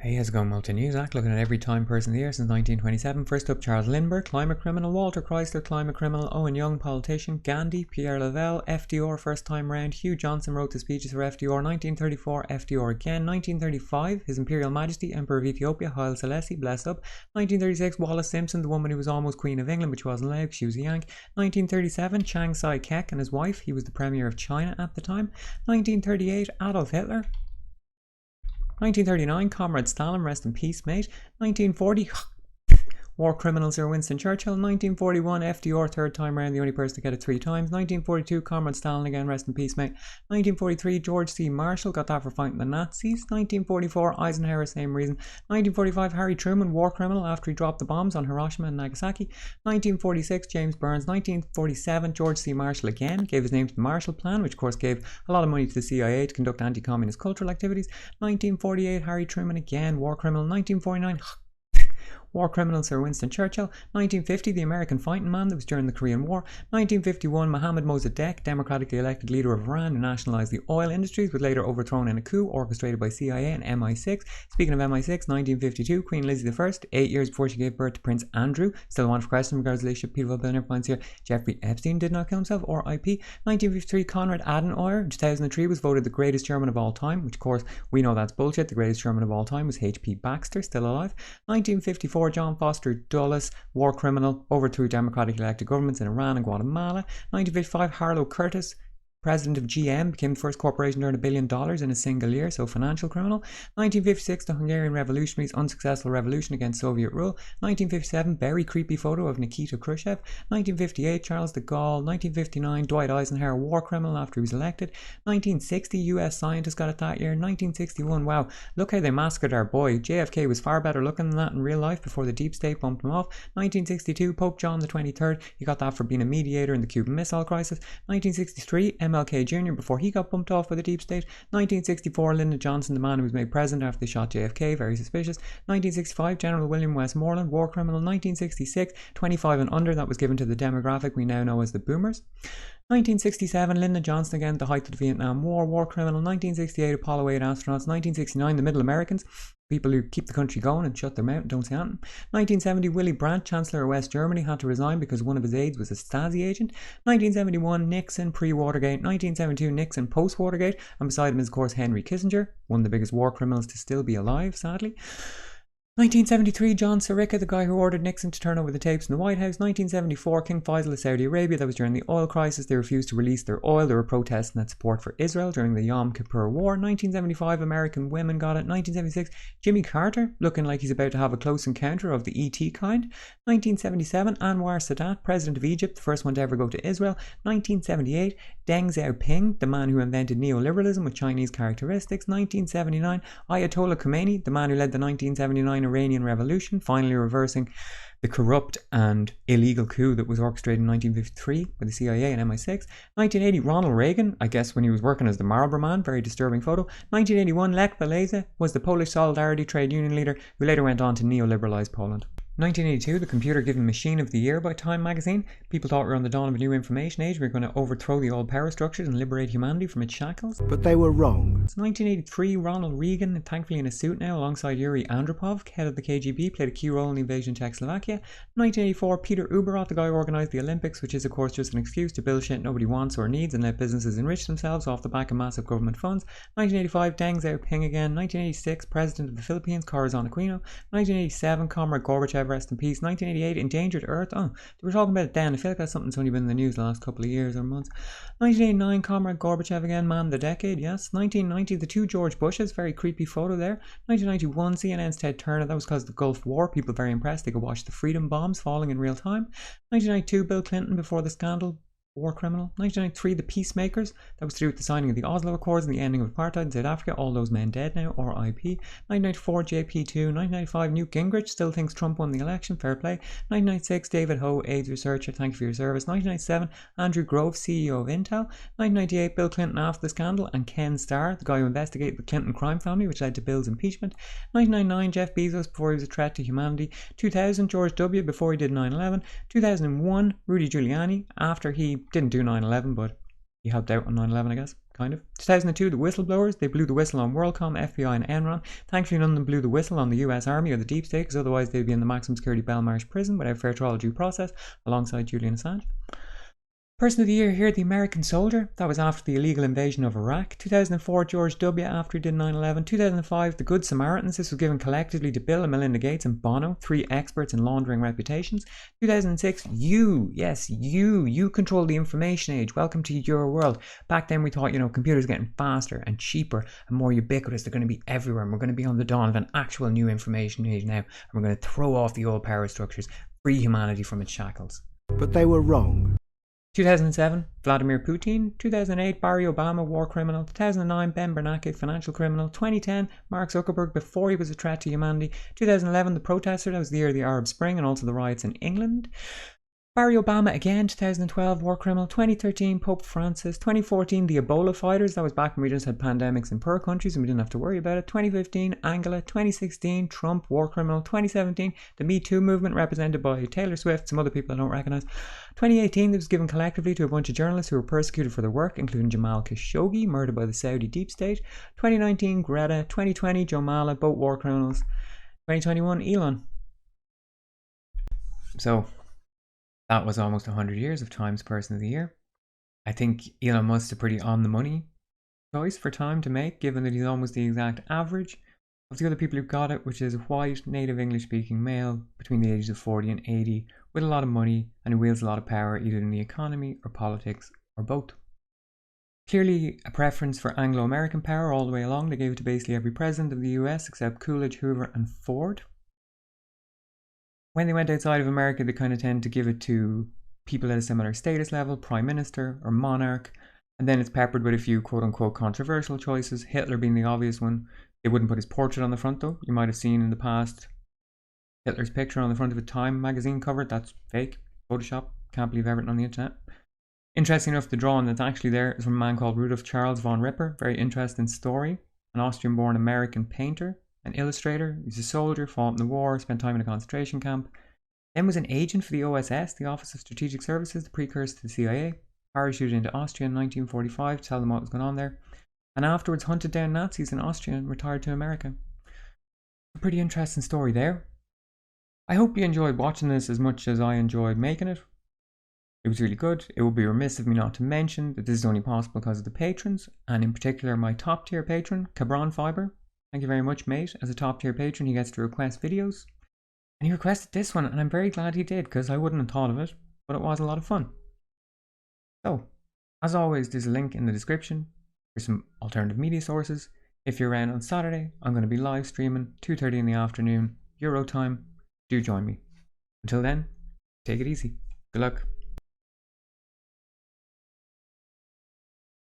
Hey, how's it going, Multi-News? Looking at every Time Person of the Year since 1927. First up, Charles Lindbergh, climate criminal. Walter Chrysler, climate criminal. Owen Young, politician. Gandhi, Pierre Lavelle, FDR, first time round. Hugh Johnson wrote the speeches for FDR. 1934, FDR again. 1935, His Imperial Majesty, Emperor of Ethiopia, Haile Selassie, bless up. 1936, Wallis Simpson, the woman who was almost Queen of England, but she wasn't allowed because she was a Yank. 1937, Chiang Kai-shek and his wife. He was the Premier of China at the time. 1938, Adolf Hitler. 1939, Comrade Stalin, rest in peace, mate. 1940, war criminal Sir Winston Churchill. 1941, FDR, third time round, the only person to get it 3 times. 1942, Comrade Stalin again, rest in peace, mate. 1943, George C. Marshall, got that for fighting the Nazis. 1944, Eisenhower, same reason. 1945, Harry Truman, war criminal after he dropped the bombs on Hiroshima and Nagasaki. 1946, James Burns. 1947, George C. Marshall again, gave his name to the Marshall Plan, which of course gave a lot of money to the CIA to conduct anti-communist cultural activities. 1948, Harry Truman again, war criminal. 1949, war criminal Sir Winston Churchill. 1950, the American fighting man that was during the Korean War. 1951, Mohammad Mossadegh, democratically elected leader of Iran who nationalised the oil industries, was later overthrown in a coup orchestrated by CIA and MI6. Speaking of MI6, 1952, Queen Lizzie I, 8 years before she gave birth to Prince Andrew, still one for question in regards to relationship, paedophile bill never finds here. Jeffrey Epstein did not kill himself, or IP. 1953, Konrad Adenauer, in 2003, was voted the greatest German of all time, which of course we know that's bullshit. The greatest German of all time was H.P. Baxter, still alive. 1954, John Foster Dulles, war criminal, overthrew democratically elected governments in Iran and Guatemala. 1955, Harlow Curtis, president of GM, became the first corporation to earn $1 billion in a single year, so financial criminal. 1956, the Hungarian Revolutionaries' unsuccessful revolution against Soviet rule. 1957, very creepy photo of Nikita Khrushchev. 1958, Charles de Gaulle. 1959, Dwight Eisenhower, war criminal after he was elected. 1960, US scientists got it that year. 1961, wow, look how they massacred our boy. JFK was far better looking than that in real life before the deep state bumped him off. 1962, Pope John the 23rd, he got that for being a mediator in the Cuban Missile Crisis. 1963, MLK Jr. before he got bumped off by the deep state. 1964, Lyndon Johnson, the man who was made president after they shot JFK, very suspicious. 1965, General William Westmoreland, war criminal. 1966, 25 and under, that was given to the demographic we now know as the boomers. 1967, Lyndon Johnson again at the height of the Vietnam War, war criminal. 1968, Apollo 8 astronauts. 1969, the Middle Americans, people who keep the country going and shut their mouth and don't say anything. 1970, Willy Brandt, Chancellor of West Germany, had to resign because one of his aides was a Stasi agent. 1971, Nixon, pre-Watergate. 1972, Nixon, post-Watergate. And beside him is, of course, Henry Kissinger, one of the biggest war criminals to still be alive, sadly. 1973, John Sirica, the guy who ordered Nixon to turn over the tapes in the White House. 1974, King Faisal of Saudi Arabia, that was during the oil crisis. They refused to release their oil. They were protesting that support for Israel during the Yom Kippur War. 1975, American women got it. 1976, Jimmy Carter, looking like he's about to have a close encounter of the ET kind. 1977, Anwar Sadat, president of Egypt, the first one to ever go to Israel. 1978, Deng Xiaoping, the man who invented neoliberalism with Chinese characteristics. 1979, Ayatollah Khomeini, the man who led the 1979 Iranian Revolution, finally reversing the corrupt and illegal coup that was orchestrated in 1953 by the CIA and MI6. 1980, Ronald Reagan, I guess when he was working as the Marlboro Man, very disturbing photo. 1981, Lech Walesa was the Polish Solidarity trade union leader who later went on to neoliberalize Poland. 1982, the computer given Machine of the Year by Time magazine. People thought we were on the dawn of a new information age. We were going to overthrow the old power structures and liberate humanity from its shackles. But they were wrong. It's 1983, Ronald Reagan, thankfully in a suit now, alongside Yuri Andropov, head of the KGB, played a key role in the invasion of Czechoslovakia. 1984, Peter Uberoth, the guy who organised the Olympics, which is of course just an excuse to build shit nobody wants or needs and let businesses enrich themselves off the back of massive government funds. 1985, Deng Xiaoping again. 1986, President of the Philippines, Corazon Aquino. 1987, Comrade Gorbachev, rest in peace. 1988, Endangered Earth. Oh, they were talking about it then. I feel like that's something that's only been in the news the last couple of years or months. 1989, Comrade Gorbachev again, man of the decade, yes. 1990, the 2 George Bushes, very creepy photo there. 1991, CNN's Ted Turner, that was because of the Gulf War. People very impressed. They could watch the freedom bombs falling in real time. 1992, Bill Clinton before the scandal, war criminal. 1993, the Peacemakers, that was to do with the signing of the Oslo Accords and the ending of apartheid in South Africa, all those men dead now, or IP. 1994, JP2. 1995, Newt Gingrich, still thinks Trump won the election, fair play. 1996, David Ho, AIDS researcher, thank you for your service. 1997, Andrew Grove, CEO of Intel. 1998, Bill Clinton after the scandal, and Ken Starr, the guy who investigated the Clinton crime family, which led to Bill's impeachment. 1999, Jeff Bezos, before he was a threat to humanity. 2000, George W, before he did 9/11. 2001, Rudy Giuliani, after he didn't do 9/11, but he helped out on 9/11, I guess. kind of. 2002, the whistleblowers, they blew the whistle on WorldCom, FBI and Enron. Thankfully, none of them blew the whistle on the US Army or the Deep State, because otherwise they'd be in the maximum security Belmarsh prison without fair trial or due process, alongside Julian Assange. Person of the Year here, the American Soldier. That was after the illegal invasion of Iraq. 2004, George W. after he did 9/11. 2005, the Good Samaritans. This was given collectively to Bill and Melinda Gates and Bono, 3 experts in laundering reputations. 2006, you, yes, you control the information age. Welcome to your world. Back then we thought, computers are getting faster and cheaper and more ubiquitous. They're going to be everywhere, and we're going to be on the dawn of an actual new information age now. And we're going to throw off the old power structures, free humanity from its shackles. But they were wrong. 2007, Vladimir Putin. 2008, Barack Obama, war criminal. 2009, Ben Bernanke, financial criminal. 2010, Mark Zuckerberg, before he was a threat to humanity. 2011, the protester. That was the year of the Arab Spring and also the riots in England. Barack Obama again, 2012, war criminal. 2013, Pope Francis. 2014, the Ebola fighters. That was back when we just had pandemics in poor countries and we didn't have to worry about it. 2015, Angela. 2016, Trump, war criminal. 2017, the Me Too movement represented by Taylor Swift, some other people I don't recognise. 2018, this was given collectively to a bunch of journalists who were persecuted for their work, including Jamal Khashoggi, murdered by the Saudi deep state. 2019, Greta. 2020, Joe Mala, both war criminals. 2021, Elon. So that was almost 100 years of Time's Person of the Year. I think Elon Musk's a pretty on-the-money choice for Time to make, given that he's almost the exact average of the other people who got it, which is a white, native English-speaking male between the ages of 40 and 80, with a lot of money and who wields a lot of power either in the economy or politics or both. Clearly a preference for Anglo-American power all the way along. They gave it to basically every president of the US except Coolidge, Hoover and Ford. When they went outside of America, they kind of tend to give it to people at a similar status level, prime minister or monarch, and then it's peppered with a few quote-unquote controversial choices, Hitler being the obvious one. They wouldn't put his portrait on the front though. You might have seen in the past Hitler's picture on the front of a Time magazine cover. That's fake, Photoshop, can't believe everything on the internet. Interesting enough, the drawing that's actually there is from a man called Rudolf Charles von Ripper, very interesting story, an Austrian-born American painter, an illustrator. He's a soldier, fought in the war, spent time in a concentration camp, then was an agent for the OSS, the Office of Strategic Services, the precursor to the CIA, parachuted into Austria in 1945 to tell them what was going on there, and afterwards hunted down Nazis in Austria and retired to America. A pretty interesting story there. I hope you enjoyed watching this as much as I enjoyed making it. It was really good. It would be remiss of me not to mention that this is only possible because of the patrons, and in particular my top tier patron, CabronFiber. Thank you very much, mate. As a top tier patron, he gets to request videos. And he requested this one, and I'm very glad he did, because I wouldn't have thought of it, but it was a lot of fun. So, as always, there's a link in the description for some alternative media sources. If you're around on Saturday, I'm going to be live streaming 2:30 in the afternoon, Euro time. Do join me. Until then, take it easy. Good luck.